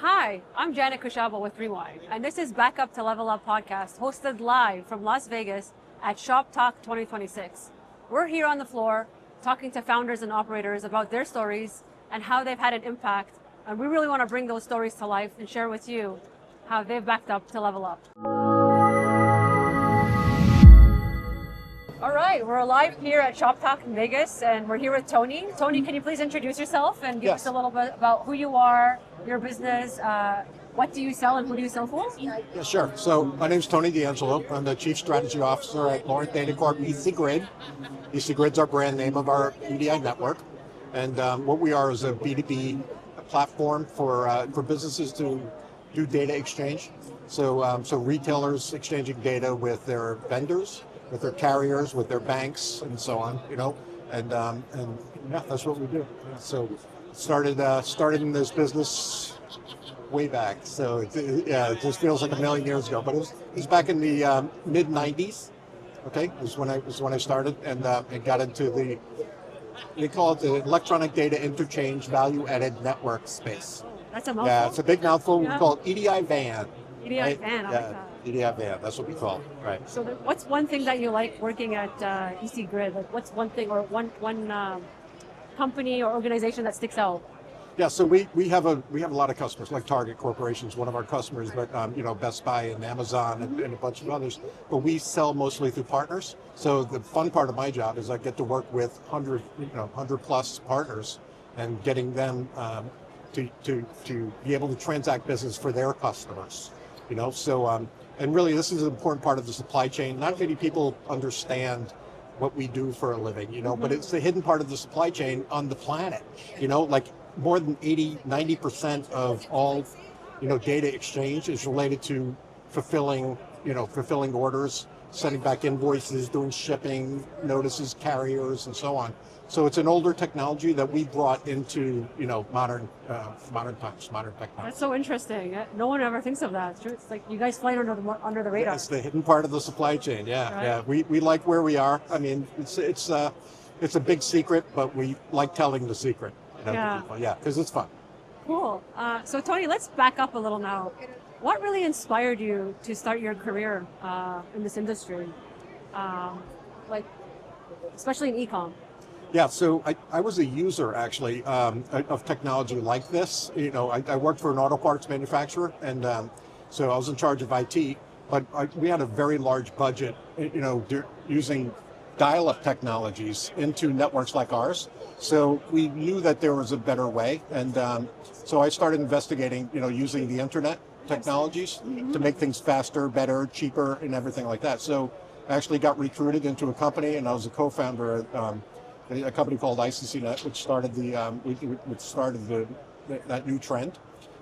Hi, I'm Janet Khoshaba with Rewind, and this is Back Up to Level Up podcast, hosted live from Las Vegas at ShopTalk 2026. We're here on the floor talking to founders and operators about their stories and how they've had an impact, and we really want to bring those stories to life and share with you how they've backed up to level up. All right, we're live here at ShopTalk in Vegas, and we're here with Tony. Tony, can you please introduce yourself and give us a little bit about who you are, your business, what do you sell, and who do you sell for? Yeah, sure. So my name is Tony D'Angelo. I'm the Chief Strategy Officer at Loren Data Corp, eCommerce. eCommerce our brand name of our EDI network. And what we are is a B2B platform for businesses to do data exchange. So retailers exchanging data with their vendors, with their carriers, with their banks, and so on. And yeah, that's what we do. So started in this business way back. So it just feels like a million years ago. But it was back in the mid '90s. Okay, was when I started and got into they call it the electronic data interchange value-added network space. That's a mouthful. Yeah, it's a big mouthful. Yeah. We call it EDI van. EDI right? van, I like that. EDI van, that's what we call it, right? So what's one thing that you like working at eCommerce? Like what's one thing or one company or organization that sticks out? Yeah, so we have a lot of customers, like Target Corporation's one of our customers, but Best Buy and Amazon and a bunch of others. But we sell mostly through partners. So the fun part of my job is I get to work with 100 plus partners and getting them to be able to transact business for their customers. And really this is an important part of the supply chain. Not many people understand what we do for a living, but it's the hidden part of the supply chain on the planet, like more than 90% of all, data exchange is related to fulfilling orders, sending back invoices, doing shipping, notices, carriers, and so on. So it's an older technology that we brought into, modern times, modern technology. That's so interesting. No one ever thinks of that. It's like you guys fly under the radar. It's the hidden part of the supply chain. Yeah, right? Yeah. We like where we are. I mean, it's a big secret, but we like telling the secret. To people. Yeah, because it's fun. Cool. So Tony, let's back up a little now. What really inspired you to start your career in this industry, especially in e-com? Yeah, so I was a user actually of technology like this. I worked for an auto parts manufacturer, and so I was in charge of IT. But we had a very large budget, using dial-up technologies into networks like ours. So we knew that there was a better way, and so I started investigating, using the internet technologies to make things faster, better, cheaper, and everything like that. So I actually got recruited into a company, and I was a co-founder at a company called ICCNet, which started that new trend.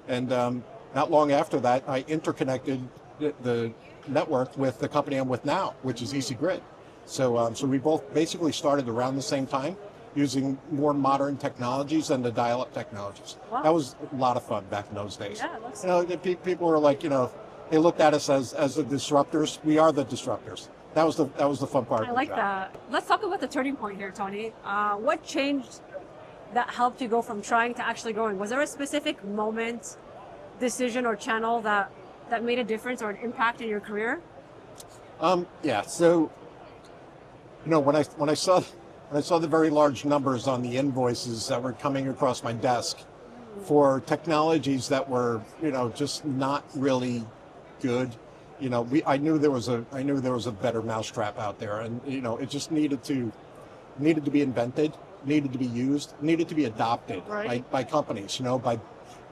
And not long after that, I interconnected the network with the company I'm with now, which is eCommerce. So we both basically started around the same time, using more modern technologies than the dial-up technologies. Wow. That was a lot of fun back in those days. Yeah, people were like, they looked at us as the disruptors. We are the disruptors. That was the fun part. I like that. Let's talk about the turning point here, Tony. What changed that helped you go from trying to actually growing? Was there a specific moment, decision, or channel that made a difference or an impact in your career? Yeah. So, when I saw the very large numbers on the invoices that were coming across my desk for technologies that were, just not really good. I knew there was a better mousetrap out there, and it just needed to be invented, needed to be used, needed to be adopted by companies,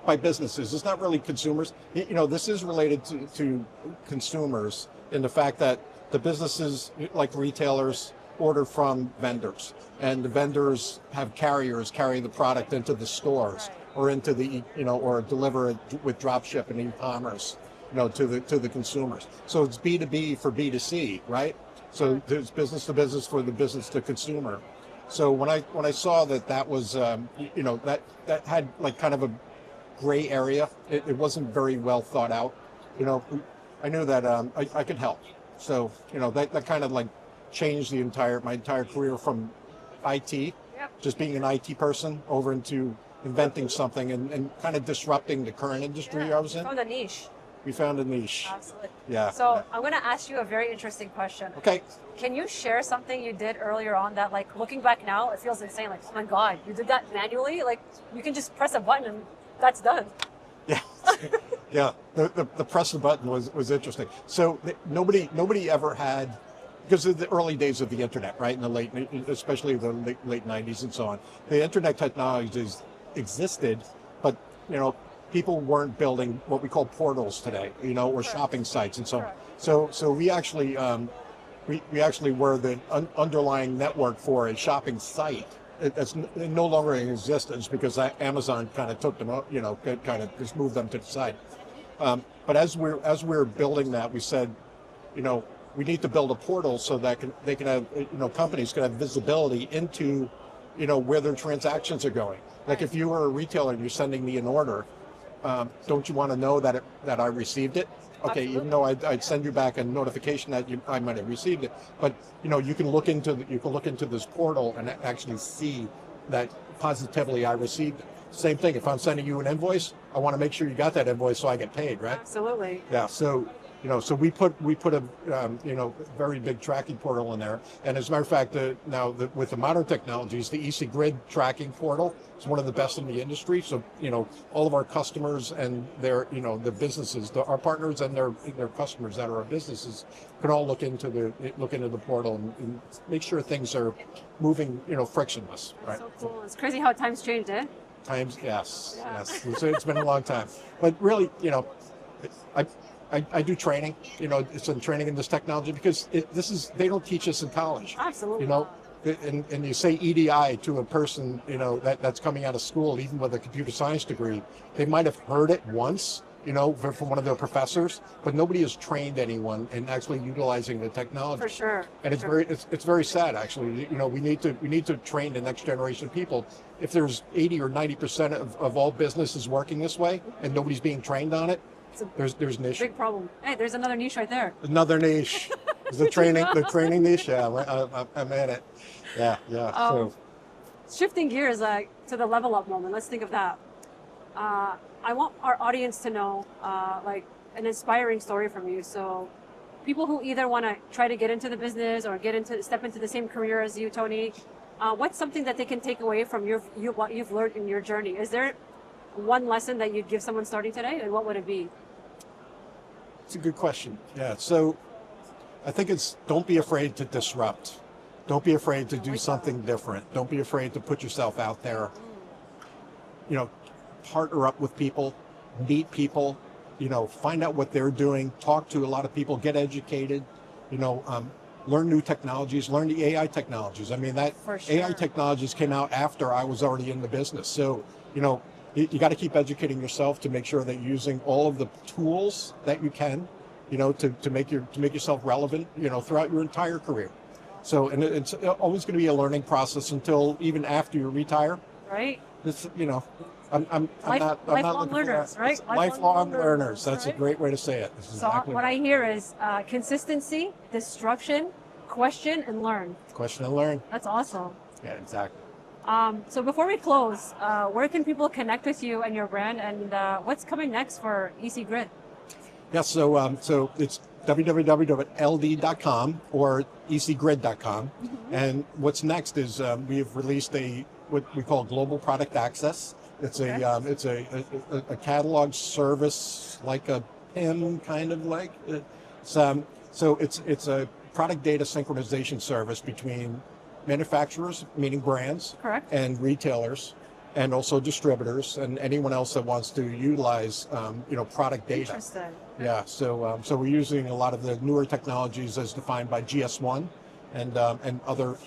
by businesses. It's not really consumers. This is related to consumers in the fact that the businesses like retailers order from vendors, and the vendors have carriers carry the product into the stores or into the or deliver it with drop ship and e-commerce. To the consumers. So it's B2B for B2C, right? So there's business to business for the business to consumer. So when I saw that was that had like kind of a gray area, it wasn't very well thought out. I knew that I could help. So that kind of like changed my entire career from IT, just being an IT person, over into inventing something and kind of disrupting the current industry I was in. Found a niche. We found a niche. Absolutely. Yeah. So I'm going to ask you a very interesting question. Okay. Can you share something you did earlier on that, like, looking back now, it feels insane? Like, oh my God, you did that manually? Like, you can just press a button and that's done. Yeah. Yeah. The press the button was interesting. So nobody ever had, because of the early days of the internet, right? In the especially the late 90s and so on, the internet technologies existed, but people weren't building what we call portals today, or shopping sites and so on. So we actually we actually were the underlying network for a shopping site. It's no longer in existence because Amazon kind of took them out, kind of just moved them to the side. But as we're building that, we said, we need to build a portal so that they can have, companies can have visibility into, where their transactions are going. Like if you were a retailer and you're sending me an order, don't you want to know that I received it? Okay, Absolutely. even though I'd send you back a notification that I might have received it, but you can look into this portal and actually see that positively I received it. Same thing. If I'm sending you an invoice, I want to make sure you got that invoice so I get paid, right? Absolutely. Yeah. So so we put a very big tracking portal in there, and as a matter of fact, with the modern technologies, the EC Grid tracking portal is one of the best in the industry. So all of our customers and their the businesses, our partners and their customers that are our businesses can all look into the portal and make sure things are moving frictionless. Right. So cool. It's crazy how times changed, eh? Times, yes, Yeah. yes. It's been a long time, but really, I do training, some training in this technology because they don't teach us in college. Absolutely. And you say EDI to a person, that's coming out of school, even with a computer science degree, they might have heard it once, from one of their professors, but nobody has trained anyone in actually utilizing the technology. For sure. And it's very sad, actually. We need to train the next generation of people. If there's 80 or 90% of all businesses working this way and nobody's being trained on it, there's an issue. Big problem. Hey, there's another niche right there. Another niche. The training niche. Yeah, I'm at it. Yeah. So shifting gears to the level up moment. Let's think of that. I want our audience to know like an inspiring story from you. So people who either want to try to get into the business or step into the same career as you, Tony, what's something that they can take away from what you've learned in your journey? Is there one lesson that you'd give someone starting today, and what would it be? It's a good question. Yeah. So I think don't be afraid to disrupt. Don't be afraid to do something different. Don't be afraid to put yourself out there. Partner up with people, meet people, find out what they're doing, talk to a lot of people, get educated, learn new technologies, learn the AI technologies. I mean, For sure. AI technologies came out after I was already in the business. So, you got to keep educating yourself to make sure that you're using all of the tools that you can, to make yourself relevant, throughout your entire career. So, and it's always going to be a learning process until even after you retire. Right. This, I'm not lifelong learners, right? Lifelong learners. That's right? a great way to say it. So what I hear is consistency, disruption, question, and learn. Question and learn. That's awesome. Yeah, exactly. So before we close, where can people connect with you and your brand, and what's coming next for EC Grid? Yeah, so it's www.ld.com or ecgrid.com. Mm-hmm. And what's next is we've released what we call global product access. It's a catalog service, like a PIM, kind of like. So it's a product data synchronization service between manufacturers, meaning brands, correct, and retailers, and also distributors and anyone else that wants to utilize product data. Interesting. Yeah, so we're using a lot of the newer technologies as defined by GS1 and other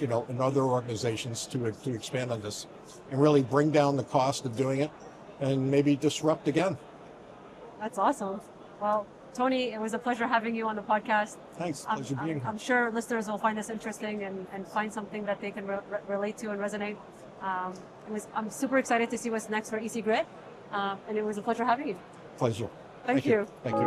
other organizations to expand on this and really bring down the cost of doing it and maybe disrupt again. That's awesome. Well, Tony, it was a pleasure having you on the podcast. Thanks. Pleasure being here. I'm sure listeners will find this interesting and find something that they can relate to and resonate. I'm super excited to see what's next for EC Grid, and it was a pleasure having you. Pleasure. Thank you. Thank you.